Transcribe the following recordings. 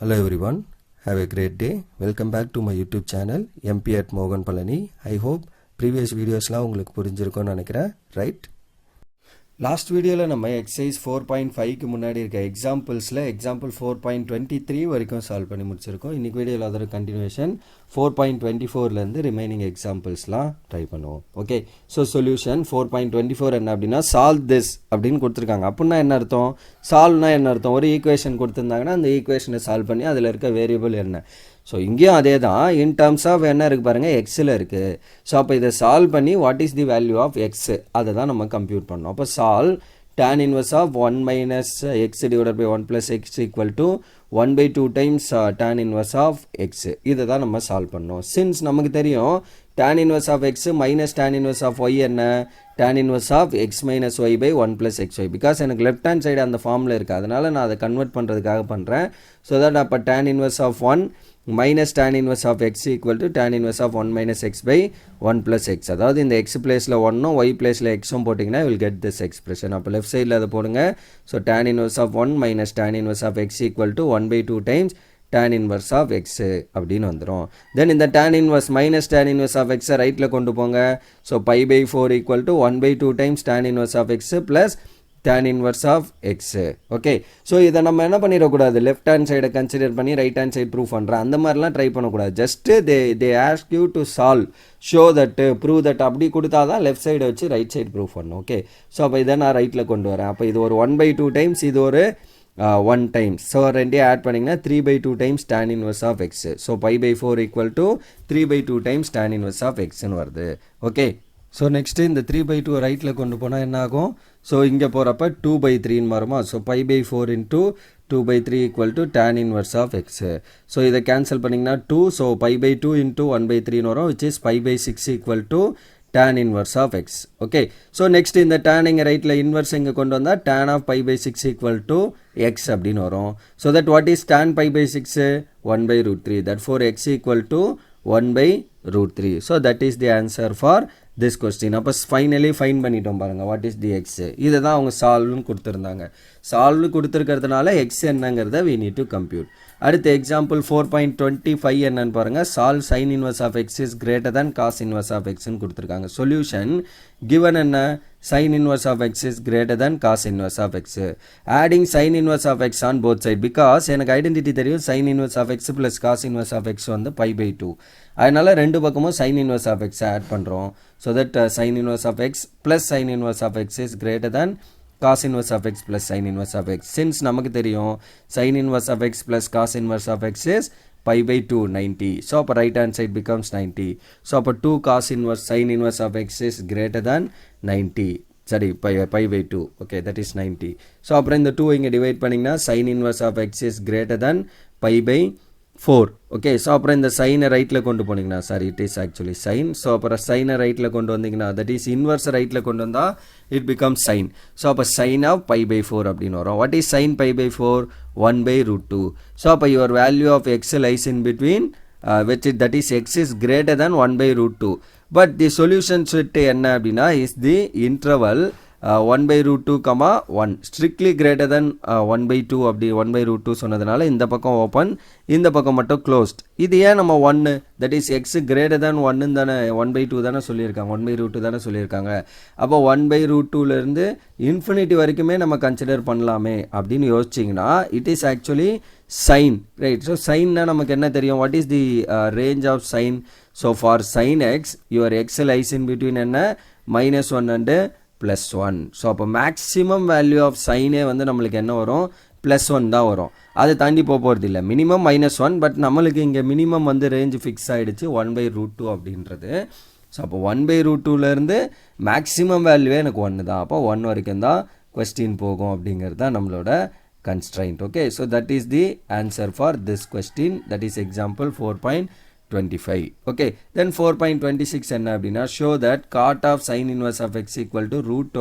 Hello everyone, have a great day. Welcome back to my YouTube channel MP at Mogan Palani. I hope previous videos la உங்களுக்கு புரிஞ்சிருக்கும்னு நினைக்கிறேன், right? Last வீடியோவில் நம்ம exercise 4.5க்கு முன்னாடி இருக்க எக்ஸாம்பிள்ஸில் example 4.23 வரைக்கும் solve பண்ணி முடிச்சிருக்கோம். இன்றைக்கி வீடியோவில் அதோட கண்டினியூஷன் 4.24லேருந்து ரிமைனிங் எக்ஸாம்பிள்ஸ்லாம் ட்ரை பண்ணுவோம். ஓகே, ஸோ சொல்யூஷன் 4.24 என்ன அப்படின்னா சால்வ் திஸ் அப்படின்னு கொடுத்துருக்காங்க. அப்படின்னா என்ன அர்த்தம்? சால்வ்னா என்ன அர்த்தம்? ஒரு ஈக்குவேஷன் கொடுத்துருந்தாங்கன்னா அந்த ஈக்குவேஷனை சால்வ் பண்ணி அதில் இருக்க வேரியபிள் என்ன. ஸோ இங்கேயும் அதே தான், இன் டர்ம்ஸ் ஆஃப் என்ன இருக்குது பாருங்கள், எக்ஸில் இருக்குது. ஸோ அப்போ இதை சால்வ் பண்ணி what is the value of x அதை தான் நம்ம கம்ப்யூட் பண்ணோம். அப்போ solve tan inverse of 1 minus x divided by 1 plus x equal to 1 by 2 times tan inverse of x. இதை தான் நம்ம சால்வ் பண்ணோம். சின்ஸ் நமக்கு தெரியும் tan inverse of x minus tan inverse of y என்ன, tan inverse of x minus y by 1 plus xy. Because எனக்கு left hand side அந்த ஃபார்மில் இருக்குது, அதனால் நான் அதை கன்வெர்ட் பண்ணுறதுக்காக பண்ணுறேன். ஸோ தட் அப்போ tan inverse of 1 minus tan inverse of x equal to tan inverse of 1 minus x by 1 plus x. அதாவது இந்த x பிளேஸில் 1 y பிளேஸில் xம் போட்டிங்கன்னா will get this expression. அப்போ லெஃப்ட் சைடில் அதை போடுங்க. So tan inverse of 1 minus tan inverse of x equal to 1 by 2 times tan inverse of x அப்படின்னு வந்துடும். தென் இந்த tan inverse minus tan inverse of x ரைட்டில் கொண்டு போங்க. So pi by 4 equal to 1 by 2 times tan inverse of x plus tan inverse of x. Okay, so இதை நம்ம என்ன பண்ணிடக்கூடாது, லெஃப்ட் ஹேண்ட் சைடை கன்சிடர் பண்ணி ரைட் ஹேண்ட் சைடு ப்ரூவ் பண்ணுறேன் அந்த மாதிரிலாம் ட்ரை பண்ணக்கூடாது. Just they ask you to solve, show that, prove that அப்படி கொடுத்தா தான் லெஃப்ட் சைடை வச்சு ரைட் சைடு ப்ரூவ் பண்ணணும். ஓகே, ஸோ அப்போ இதை நான் ரைட்டில் கொண்டு வரேன். அப்போ இது ஒரு 1 by 2 டைம்ஸ், இது ஒரு 1 டைம்ஸ். ஸோ ரெண்டே ஆட் பண்ணிங்கன்னா 3 by 2 times tan inverse of x. So pi by 4 equal to 3 by 2 times tan inverse of xன்னு வருது. ஓகே, ஸோ நெக்ஸ்ட்டு இந்த 3 by 2 ரைட்டில் கொண்டு போனால் என்ன ஆகும்? ஸோ இங்கே போகிறப்ப 2 by 3ன்னு வருமா? So pi by 4 into 2 by 3 equal to tan inverse of x. So இதை கேன்சல் பண்ணிங்கன்னா 2, so pi by 2 into 1 by 3ன்னு வரும், which is pi by 6 equal to tan inverse of x. Okay, so next இந்த tan இங்கே ரைட்டில் inverse இங்கே கொண்டு வந்தால் tan of pi by 6 equal to x அப்படின்னு வரும். So that what is tan pi by 6? 1 by root 3. Therefore x equal to 1 by root 3. So that is the answer for this question. அப்போ finally fine பண்ணிட்டோம் பாருங்கள், what is the X. இதை தான் அவங்க சால்வ்னு கொடுத்துருந்தாங்க. சால்வ்னு கொடுத்துருக்கிறதுனால X என்னங்கிறத we need to compute. அடுத்த example 4.25 என்னன்னு பாருங்கள். Solve sin inverse of x is greater than cos inverse of xன்னு கொடுத்துருக்காங்க. சொல்யூஷன் given என்ன, sin inverse of x is greater than cos inverse of x. Adding sin inverse of x on both sides, because எனக்கு identity தெரியும் sin inverse of x plus cos inverse of x வந்து pi by 2. அதனால் ரெண்டு பக்கமும் sin inverse of x add பண்ணுறோம். So that sin inverse of x plus sin inverse of x is greater than cos inverse of x plus sin inverse of x. Since நமக்கு தெரியும் sin inverse of x plus cos inverse of x is pi by 2, 90. So அப்போ right hand side becomes 90. So அப்போ 2 cos inverse sin inverse of x is greater than 90. Sorry, pi by 2. Okay, that is 90. So அப்புறம் இந்த 2 இங்கே divide பண்ணிங்கன்னா sin inverse of x is greater than pi by 4. Okay, so அப்புறம் இந்த சைனை ரைட்டில் கொண்டு போனீங்கன்னா, sorry it is actually sine. So அப்புறம் சைனை ரைட்டில் கொண்டு வந்தீங்கன்னா, தட் இஸ் இன்வர்ஸ் ரைட்டில் கொண்டு வந்தால் இட் பிகம் சைன். ஸோ அப்போ சைன் ஆஃப் pi by 4 அப்படின்னு வரும். What is sine pi by 4? 1 by root 2. So அப்போ your value of x lies in between which that is x is greater than 1 by root 2. But the solution set என்ன அப்படின்னா is the interval 1 by root 2, 1 strictly greater than 1 by 2 அப்படி 1 by root 2 சொன்னதுனால இந்த பக்கம் open, இந்த பக்கம் மட்டும் closed. இது ஏன் நம்ம 1, that is x greater than 1 தானே, 1 by 2 தானே சொல்லியிருக்காங்க, 1 by root 2 தானே சொல்லியிருக்காங்க. அப்போ 1 by root 2லேருந்து இன்ஃபினிட்டி வரைக்குமே நம்ம கன்சிடர் பண்ணலாமே அப்படின்னு யோசிச்சிங்கன்னா it is actually sine, right. So சைன்னா நமக்கு என்ன தெரியும், what is the range of sine. So for sine x your x lies in between என்ன, -1 and +1. ஸோ அப்போ மேக்ஸிமம் வேல்யூ ஆஃப் சைனே வந்து நம்மளுக்கு என்ன வரும், +1 தான் வரும். அதை தாண்டி போகிறது இல்லை, மினிமம் -1. பட் நம்மளுக்கு இங்கே மினிமம் வந்து ரேஞ்ச் ஃபிக்ஸ் ஆகிடுச்சு 1 by root 2 அப்படின்றது. ஸோ அப்போ 1 by root 2லேருந்து மேக்ஸிமம் வேல்யூவே எனக்கு 1 தான். அப்போ 1 வரைக்கும் தான் கொஸ்டின் போகும் அப்படிங்கிறது தான் நம்மளோட constraint. Okay, so that is the answer for this question, that is example 4.25. okay, then 4.26 என்ன அப்படின்னா show that cot of sin inverse of x equal to root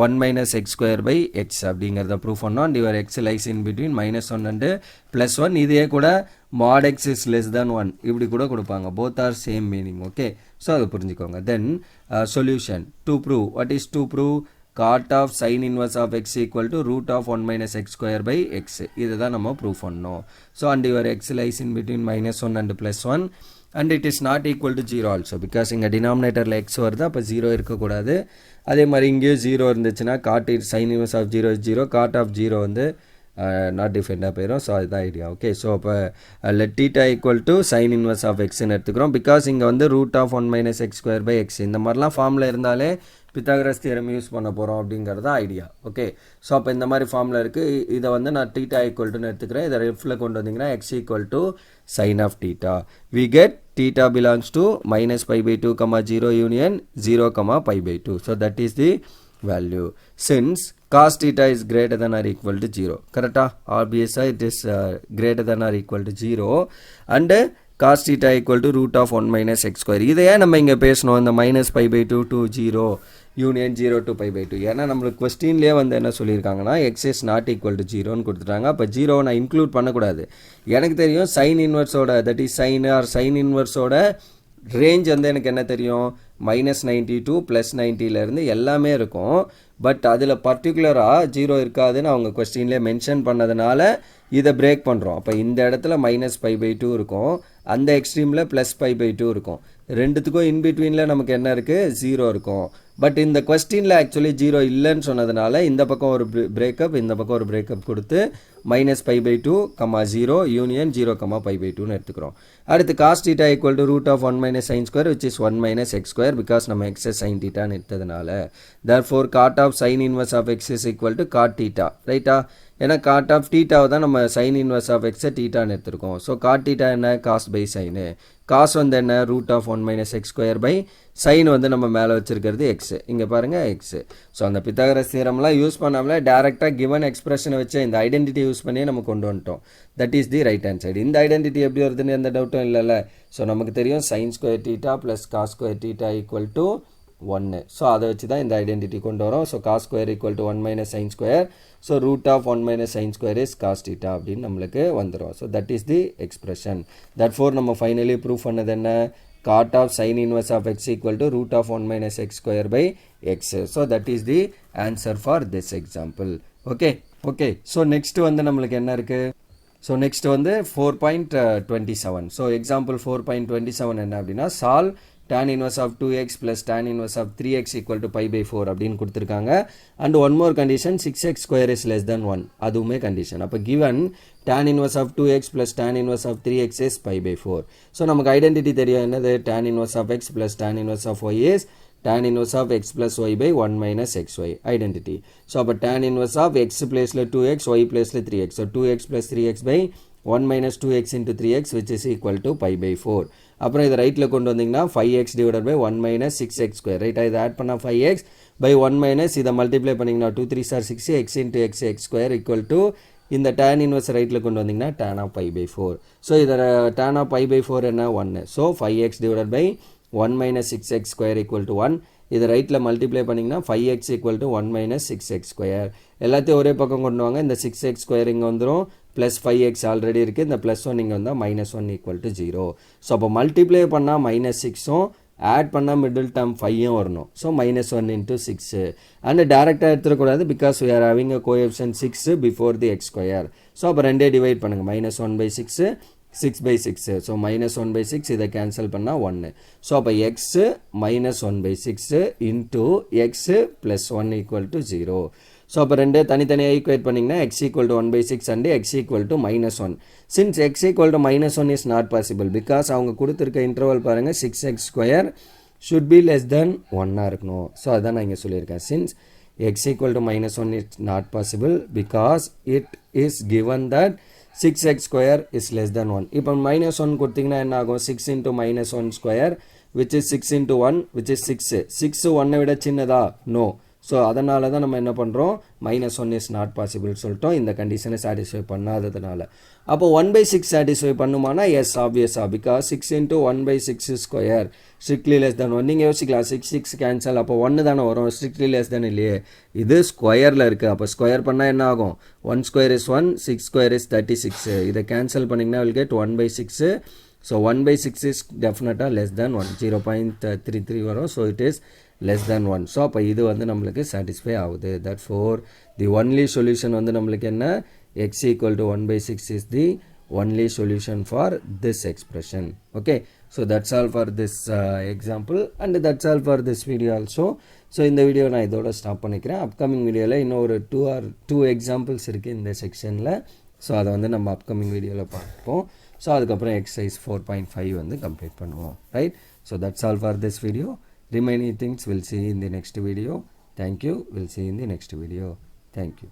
1 minus x square by x அப்படிங்கிறத proof பண்ணோம். and your x lies in between -1 and +1. இதே கூட mod x is less than 1 இப்படி கூட கொடுப்பாங்க, both are same meaning. okay, so அதை புரிஞ்சுக்கோங்க. then solution to prove, what is to prove? cot of sin inverse of x equal to root of 1 minus x square by x. இதுதான் நம்ம proof பண்ணோம். So and your x lies in between minus 1 and plus 1 and it is not equal to 0 also because இங்க denominatorல x வருது அப்ப 0 இருக்கக்கூடாது. அதே மாதிரி இங்கேயும் 0 இருந்துச்சுன்னா cot sin inverse of 0 is 0, cot of 0 வந்து not defined போயிடும். ஸோ அதுதான் ஐடியா. ஓகே ஸோ அப்போ let theta equal to sin inverse of xன்னு எடுத்துக்கிறோம் பிகாஸ் இங்கே வந்து root of 1 minus x square by x இந்த மாதிரிலாம் ஃபார்மில் இருந்தாலே பித்தாகரஸ் தியரம் யூஸ் பண்ண போகிறோம் அப்படிங்கிறது ஐடியா. ஓகே ஸோ அப்போ இந்த மாதிரி ஃபார்மில் இருக்குது. இதை வந்து நான் theta equal to எடுத்துக்கிறேன். இதை ரெஃப்ல கொண்டு வந்தீங்கன்னா x equal to sin of theta. We get theta belongs to minus pi by 2 comma 0 union 0 comma pi by 2. So that is the value. Since cos theta is greater than or equal to 0. Correct? Obviously it is greater than or equal to 0 and cos theta equal to root of 1 minus x square. இதையே நம்ம இங்கே பேசணும் இந்த minus pi by 2 to 0 union 0 to pi by 2. ஏன்னா நம்மளுக்கு கொஸ்டின்லேயே வந்து என்ன சொல்லியிருக்காங்கன்னா x is not equal to 0ன்னு கொடுத்துட்டாங்க. அப்போ 0 நான் இன்க்ளூட் பண்ணக்கூடாது. எனக்கு தெரியும் சைன் இன்வர்ஸோட that is sine or sine இன்வர்ஸோட ரேஞ்ச் வந்து எனக்கு என்ன தெரியும் -90 to +90லேருந்து எல்லாமே இருக்கும். பட் அதில் பர்டிகுலராக 0 இருக்காதுன்னு அவங்க கொஸ்டின்லேயே மென்ஷன் பண்ணதுனால இதை பிரேக் பண்ணுறோம். அப்போ இந்த இடத்துல -π/2 இருக்கும், அந்த எக்ஸ்ட்ரீமில் +π/2 இருக்கும். ரெண்டுத்துக்கும் இன்பிட்வீனில் நமக்கு என்ன இருக்குது 0 இருக்கும். பட் இந்த கொஸ்டினில் ஆக்சுவலி 0 இல்லைன்னு சொன்னதுனால இந்த பக்கம் ஒரு பிரேக்கப் இந்த பக்கம் ஒரு பிரேக்கப் கொடுத்து -π/2, 0 யூனியன் 0, π/2ன்னு எடுத்துக்கிறோம். அடுத்து cos theta equal to root of 1 minus sin square which is 1 minus x square because நம்ம x sin thetaன்னு எடுத்ததுனால therefore cot of sin inverse of x is equal to cot theta. ரைட்டா? ஏன்னா cot of theta தான் நம்ம sin inverse of x thetaன்னு எடுத்திருக்கோம். So cot theta என்ன cos by sin. cos வந்து என்ன root of 1 minus x square by sin வந்து நம்ம மேலே வச்சிருக்கிறது x. இங்கே பாருங்கள் x. ஸோ அந்த பித்தாகரஸ் தியரம்லாம் யூஸ் பண்ணாமலே டேரெக்டாக கிவன் எக்ஸ்பிரஷனை வச்சு இந்த ஐடென்டிட்டி யூஸ் பண்ணி நம்ம கொண்டு வந்துட்டோம். That is the right hand side. இந்த ஐடென்டிட்டி எப்படி வருதுன்னு எந்த டவுட்டும் இல்லைல்ல. ஸோ நமக்கு தெரியும் sin square theta plus cos square theta equal to 1. So அதை வச்சு தான் இந்த ஐடென்டிட்டி கொண்டு வரோம். So cos square equal to 1 minus sin square. So root of 1 minus sin square is cos theta அப்படின்னு நம்மளுக்கு வந்துடும். So that is the expression. Therefore நம்ம ஃபைனலி ப்ரூவ் பண்ணது என்ன? cot of sin inverse of x equal to root of 1 minus x square by x. So that is the answer for this example. Okay. So next வந்து நம்மளுக்கு என்ன இருக்கு? So next வந்து 4.27. So example 4.27 என்ன அப்படின்னா solve tan inverse of 2x plus tan inverse of 3x equal to pi/4 அப்படின்னு கொடுத்துருக்காங்க. and one more condition 6x square is less than 1. அதுவுமே condition. அப்போ given tan inverse of 2x plus tan inverse of 3x is pi/4. So நமக்கு identity தெரியும் என்னது? tan inverse of x plus tan inverse of y is tan inverse of x plus y by 1 minus xy. Identity. So அப்போ tan inverse of x பிளேஸில் 2x, y பிளேஸில் 3x. So 2x plus 3x by 1 minus 2x into 3x which is equal to pi/4. அப்புறம் இதை ரைட்டில் கொண்டு வந்தீங்கன்னா 5x divided by 1 minus 6x square. ரைட்டா? இதை ஆட் பண்ணால் 5x by 1 minus இதை மல்டிப்ளை பண்ணிங்கன்னா 2 3 are 6 x into x square equal to இந்த tan inverse ரைட்டில் கொண்டு வந்தீங்கன்னா tan of pi/4. ஸோ இதில் tan of pi/4 என்ன 1. So 5x divided by 1 minus 6x square equal to 1. இதை ரைட்டில் மல்டிப்ளை பண்ணிங்கன்னா 5x equal to 1 minus 6x square. எல்லாத்தையும் ஒரே பக்கம் கொண்டு வாங்க. இந்த 6x square இங்கே வந்துடும். ப்ளஸ் 5x ஆல்ரெடி இருக்குது. இந்த +1 இங்கே வந்தால் -1 equal to 0. ஸோ அப்போ மல்டிப்ளை பண்ணால் -6ம் ஆட் பண்ணால் மிடில் டேர்ம் 5ம் வரணும். ஸோ -1 into 6 அண்ட் டேரெக்டாக எடுத்துடக்கூடாது because we are having a coefficient 6 before the x square. So அப்போ ரெண்டே டிவைட் பண்ணுங்கள். -1/6 6/6. ஸோ -1/6 இதை கேன்சல் பண்ணால் 1. ஸோ அப்போ x -1/6 into x plus 1 equal to 0. So அப்போ ரெண்டே தனித்தனியாக ஈக்குவேட் பண்ணிங்கன்னா x equal to 1/6 and x equal to -1. since x equal to -1 is not possible because அவங்க கொடுத்துருக்க இன்டர்வல் பாருங்கள் 6x square should be less than 1 இருக்கணும். So அதான் நான் இங்கே சொல்லியிருக்கேன். since x equal to -1 is not possible because it is given that 6x square is less than 1. இப்போ -1 கொடுத்தீங்கன்னா என்ன ஆகும்? 6 into -1 square which is 6 into 1 which is 6. 6 1 விட சின்னதா? No. ஸோ அதனால தான் நம்ம என்ன பண்ணுறோம்? -1 இஸ் நாட் பாசிபிள் சொல்லிட்டோம் இந்த கண்டிஷனை சாட்டிஸ்ஃபை பண்ணாததுனால. அப்போ 1/6 சாட்டிஸ்ஃபை பண்ணுமானா? எஸ் ஆப்வியஸாக because 6 into 1/6 square strictly less than 1. நீங்கள் யோசிக்கலாம் 6 கேன்சல் அப்போ 1 தானே வரும், ஸ்ட்ரிக்ட்லி லெஸ் தேன் இல்லையே. இது ஸ்கொயரில் இருக்குது. அப்போ ஸ்கொயர் பண்ணால் என்ன ஆகும்? 1 square is 1, 6 square is 36. இதை கேன்சல் பண்ணிங்கன்னா will get 1/6. So 1/6 is definitely less than 1, 0.33 வரும். So it is less than 1. So அப்போ இது வந்து நம்மளுக்கு சாட்டிஸ்ஃபை ஆகுது. That four the only solution வந்து நம்மளுக்கு என்ன, x equal to 1 by 6 is the only solution for this expression. Okay, so that's all for this example and that's all for this video also. So இந்த video நான் இதோட stop பண்ணிக்கிறேன். Upcoming வீடியோவில் இன்னும் ஒரு 2 எக்ஸாம்பிள்ஸ் இருக்குது இந்த செக்ஷனில். ஸோ அதை வந்து நம்ம அப்கமிங் வீடியோவில் பார்ப்போம். ஸோ அதுக்கப்புறம் எக்ஸசைஸ் 4.5 வந்து கம்ப்ளீட் பண்ணுவோம். Right, so that's all for this video. Remaining things we'll see in the next video. Thank you. We'll see in the next video. Thank you.